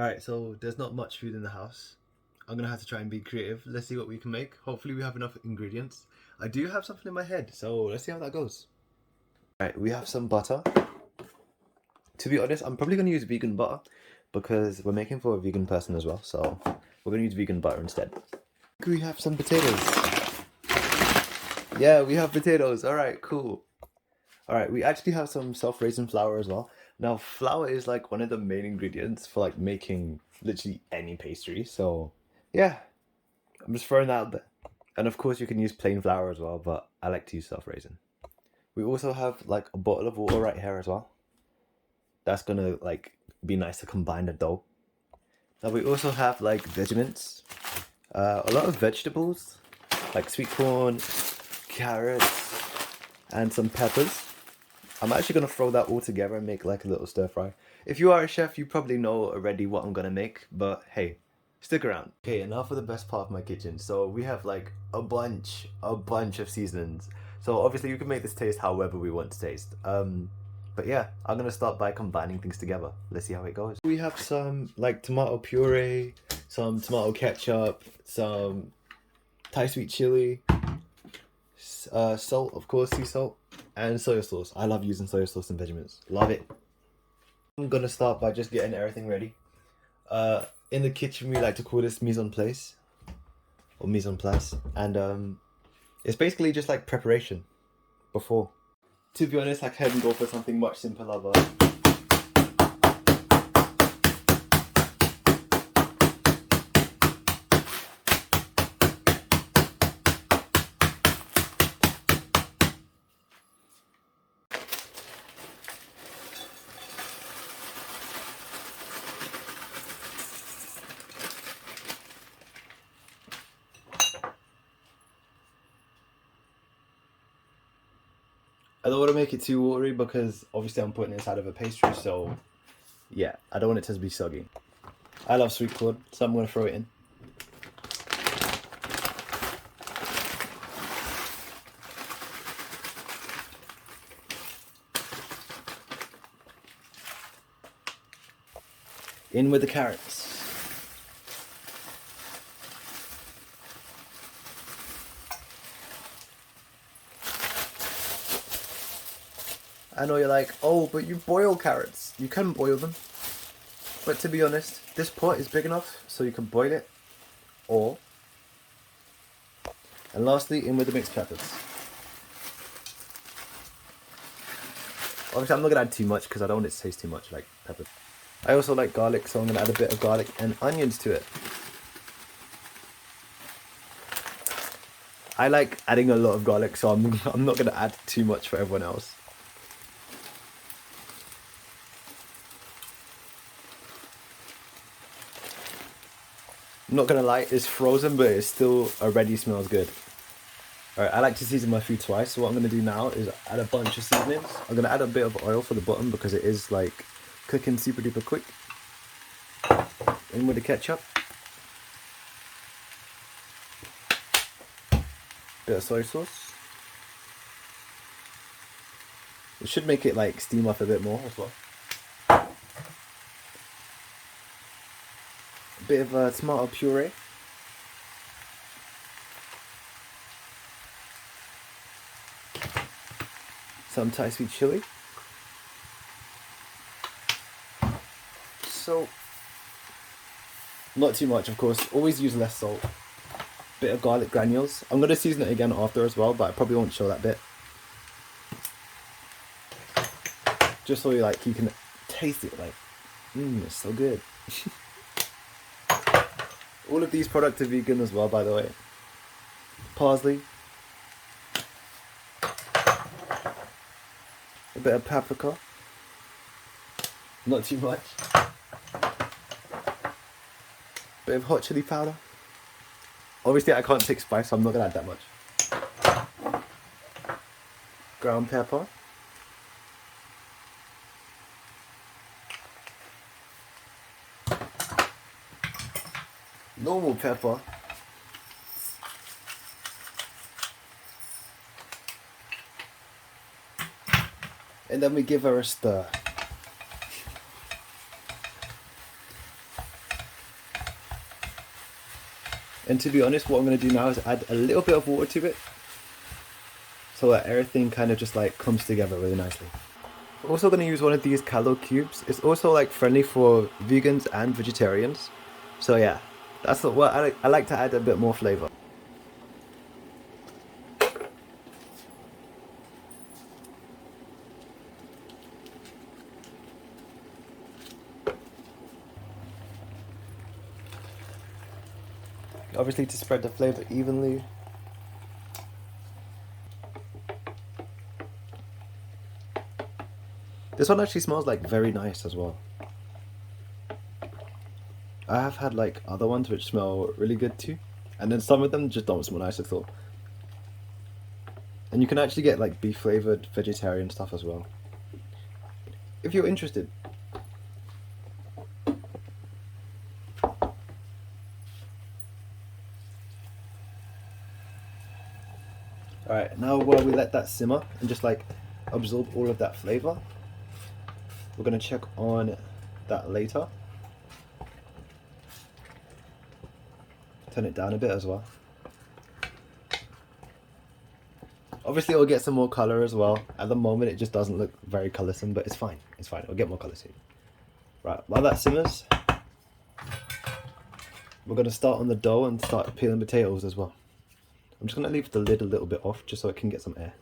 Alright, so there's not much food in the house. I'm gonna have to try and be creative. Let's see what we can make. Hopefully we have enough ingredients. I do have something in my head, so let's see how that goes. Alright, we have some butter. To be honest, I'm probably gonna use vegan butter because we're making for a vegan person as well, so we're gonna use vegan butter instead. We have some potatoes. Yeah, we have potatoes. Alright, cool. Alright, we actually have some self-raising flour as well. Now, flour is like one of the main ingredients for like making literally any pastry. So, yeah, I'm just throwing that out there. And of course, you can use plain flour as well, but I like to use self-raising. We also have like a bottle of water right here as well. That's gonna like be nice to combine the dough. Now we also have like vegements, a lot of vegetables, like sweet corn, carrots, and some peppers. I'm actually gonna throw that all together and make like a little stir fry. If you are a chef, you probably know already what I'm gonna make, but hey, stick around. Okay, and now for the best part of my kitchen. So we have like a bunch of seasonings. So obviously you can make this taste however we want to taste. But yeah, I'm gonna start by combining things together. Let's see how it goes. We have some like tomato puree, some tomato ketchup, some Thai sweet chili, salt, of course, sea salt, and soy sauce. I love using soy sauce in vegements. Love it. I'm gonna start by just getting everything ready. In the kitchen, we like to call this mise en place or mise en place, and it's basically just like preparation before. To be honest, I can go for something much simpler, but I don't want to make it too watery because obviously I'm putting it inside of a pastry, so yeah, I don't want it to be soggy. I love sweet corn, so I'm going to throw it in. In with the carrots. I know you're like, oh, but you boil carrots. You can boil them. But to be honest, this pot is big enough so you can boil it, or... And lastly, in with the mixed peppers. Obviously, I'm not going to add too much because I don't want it to taste too much like pepper. I also like garlic, so I'm going to add a bit of garlic and onions to it. I like adding a lot of garlic, so I'm not going to add too much for everyone else. I'm not gonna lie, it's frozen, but it still already smells good. Alright, I like to season my food twice, so what I'm gonna do now is add a bunch of seasonings. I'm gonna add a bit of oil for the bottom because it is like cooking super duper quick. In with the ketchup. Bit of soy sauce. It should make it like steam up a bit more as well. A bit of tomato puree. Some Thai sweet chili. Salt. Not too much, of course. Always use less salt. Bit of garlic granules. I'm going to season it again after as well, but I probably won't show that bit. Just so you can taste it like, it's so good. All of these products are vegan as well, by the way. Parsley. A bit of paprika. Not too much. Bit of hot chili powder. Obviously I can't take spice, so I'm not going to add that much. Ground pepper. Normal pepper. And then we give her a stir. And to be honest, what I'm going to do now is add a little bit of water to it so that everything kind of just like comes together really nicely. Also going to use one of these caldo cubes. It's also like friendly for vegans and vegetarians. So yeah, that's what I like to add a bit more flavor. Obviously to spread the flavor evenly. This one actually smells like very nice as well. I have had like other ones which smell really good too, and then some of them just don't smell nice at all. And you can actually get like beef flavored vegetarian stuff as well, if you're interested. Alright, now while we let that simmer and just like absorb all of that flavor, we're gonna check on that later. Turn it down a bit as well. Obviously it'll get some more color as well. At the moment it just doesn't look very colorsome, but it's fine. It's fine, it'll get more color soon. Right, while that simmers, we're gonna start on the dough and start peeling potatoes as well. I'm just gonna leave the lid a little bit off just so it can get some air.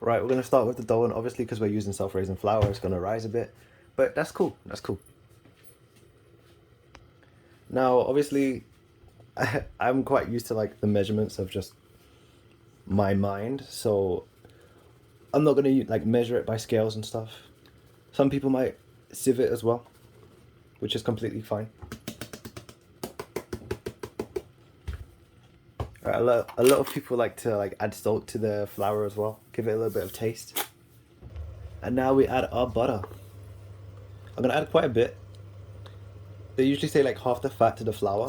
Right, we're gonna start with the dough, and obviously because we're using self-raising flour, it's gonna rise a bit, but that's cool, that's cool. Now, obviously, I'm quite used to like the measurements of just my mind, so I'm not gonna like measure it by scales and stuff. Some people might sieve it as well, which is completely fine. Right, a lot of people like to like add salt to their flour as well, give it a little bit of taste. And now we add our butter. I'm gonna add quite a bit. They usually say like half the fat to the flour,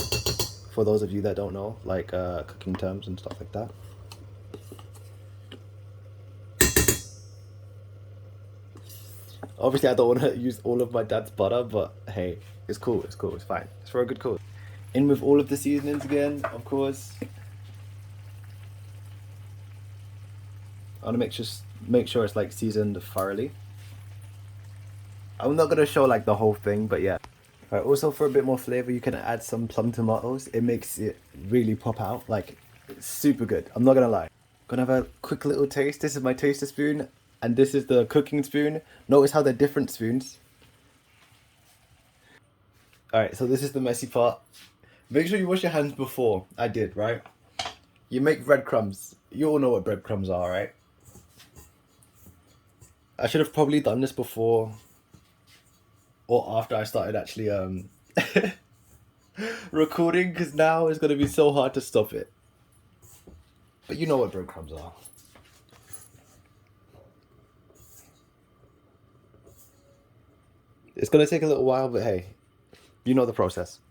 for those of you that don't know, like cooking terms and stuff like that. Obviously I don't want to use all of my dad's butter, but hey, it's cool, it's cool, it's fine. It's for a good cause. In with all of the seasonings again, of course. I want to make sure it's like seasoned thoroughly. I'm not gonna show like the whole thing, but yeah. Right, also for a bit more flavor, you can add some plum tomatoes. It makes it really pop out. Like, it's super good. I'm not gonna lie. Gonna have a quick little taste. This is my taster spoon, and this is the cooking spoon. Notice how they're different spoons. Alright, so this is the messy part. Make sure you wash your hands before. I did, right? You make breadcrumbs. You all know what breadcrumbs are, right? I should have probably done this before or after I started actually recording, because now it's gonna be so hard to stop it. But you know what breadcrumbs are. It's gonna take a little while, but hey, you know the process.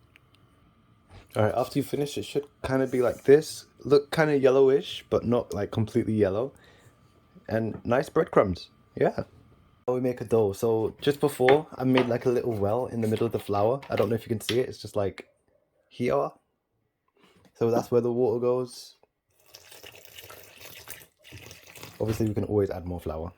Alright, after you finish, it should kind of be like this. Look kind of yellowish, but not like completely yellow. And nice breadcrumbs. Yeah. We make a dough. So just before, I made like a little well in the middle of the flour. I don't know if you can see it. It's just like here. So that's where the water goes. Obviously, we can always add more flour.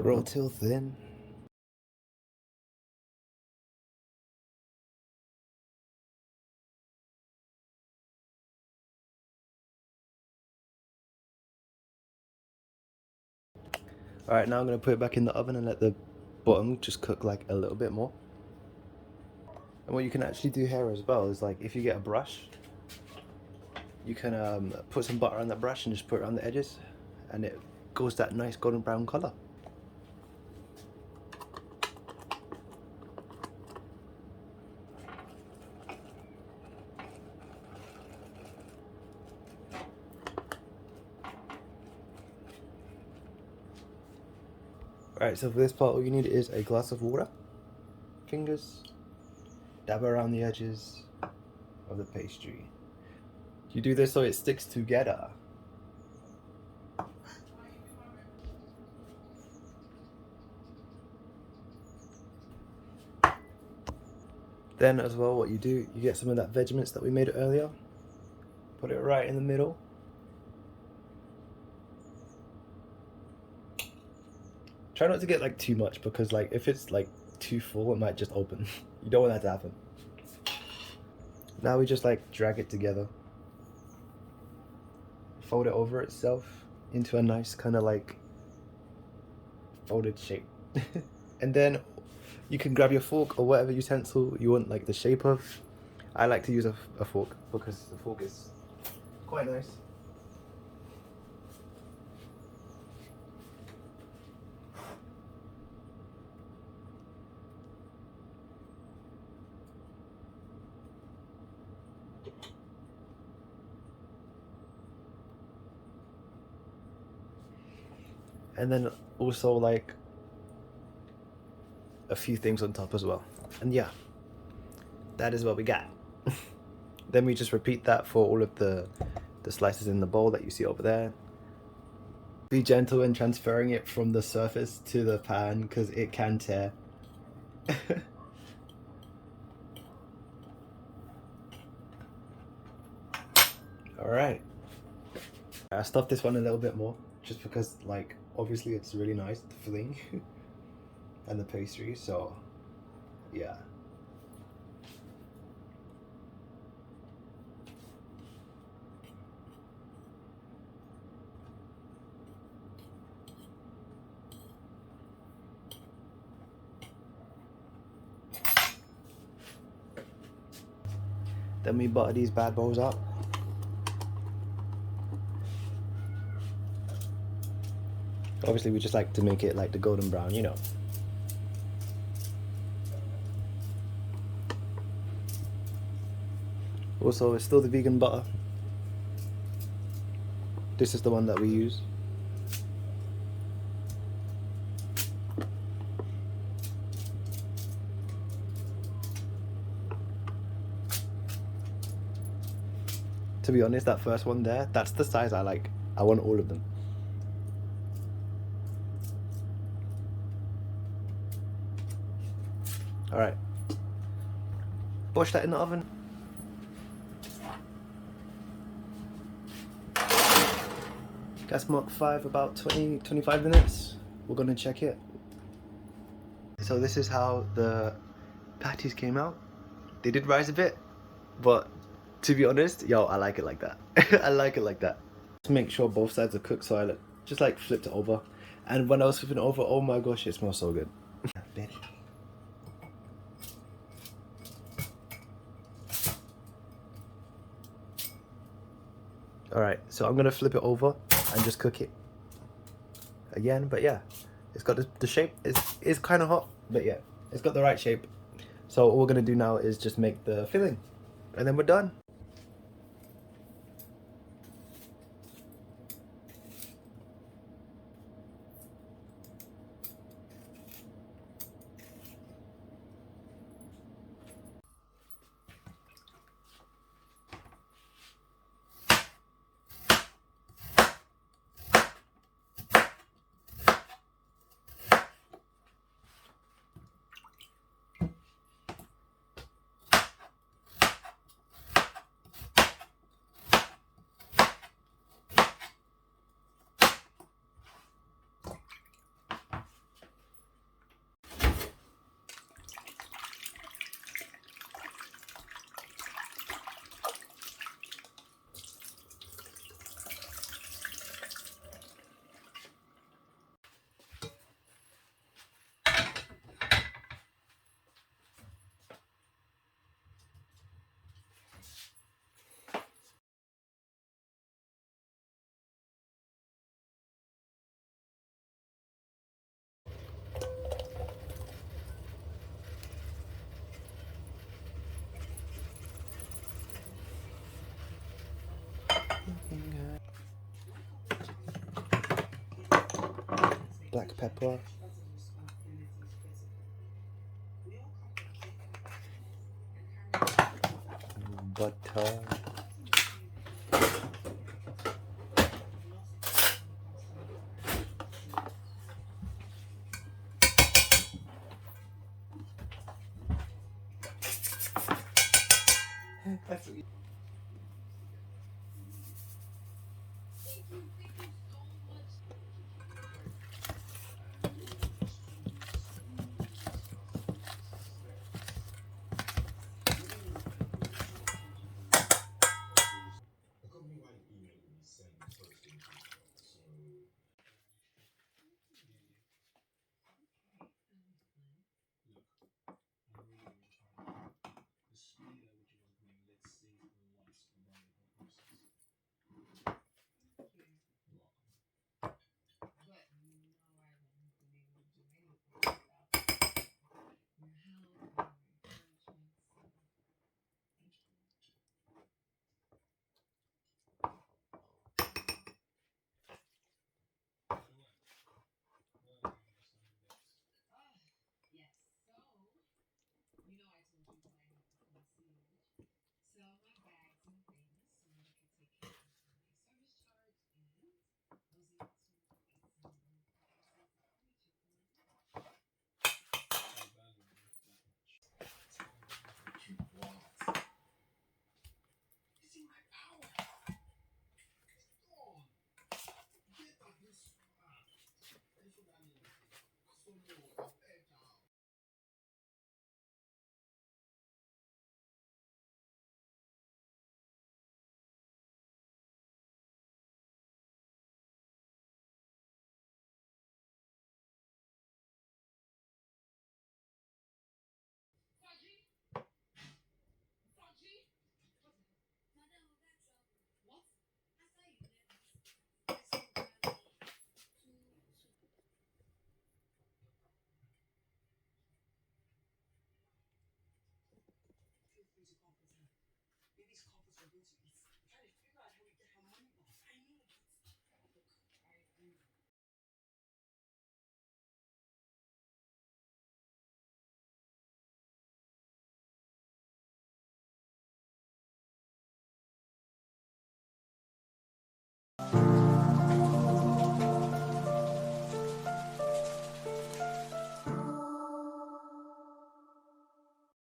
Roll till thin. Alright, now I'm going to put it back in the oven and let the bottom just cook like a little bit more. And what you can actually do here as well is, like, if you get a brush, you can put some butter on that brush and just put it on the edges, and it goes that nice golden brown color. Alright, so for this part all you need is a glass of water, fingers, dab around the edges of the pastry. You do this so it sticks together. Then as well, what you do, you get some of that Vegemite that we made earlier, put it right in the middle. Try not to get like too much, because like if it's like too full it might just open. You don't want that to happen. Now we just like drag it together, fold it over itself into a nice kind of like folded shape. And then you can grab your fork or whatever utensil you want like the shape of. I like to use a fork because the fork is quite nice. And then also like a few things on top as well. And yeah, that is what we got. Then we just repeat that for all of the slices in the bowl that you see over there. Be gentle in transferring it from the surface to the pan because it can tear. Alright. I stuffed this one a little bit more just because, like, obviously it's really nice, the filling and the pastry, so yeah. Then we butter these bad boys up. Obviously we just like to make it like the golden brown, you know. Also, it's still the vegan butter. This is the one that we use. To be honest, that first one there, that's the size I like. I want all of them. Alright. Push that in the oven. Gas mark 5, about 20-25 minutes. We're gonna check it. So this is how the patties came out. They did rise a bit, but to be honest, yo, I like it like that. I like it like that. To make sure both sides are cooked, so I just like flipped it over. And when I was flipping it over, oh my gosh, it smells so good. Alright, so I'm gonna flip it over and just cook it again, but yeah, it's got the shape. It's kind of hot, but yeah, it's got the right shape. So all we're gonna do now is just make the filling, and then we're done. black pepper, butter.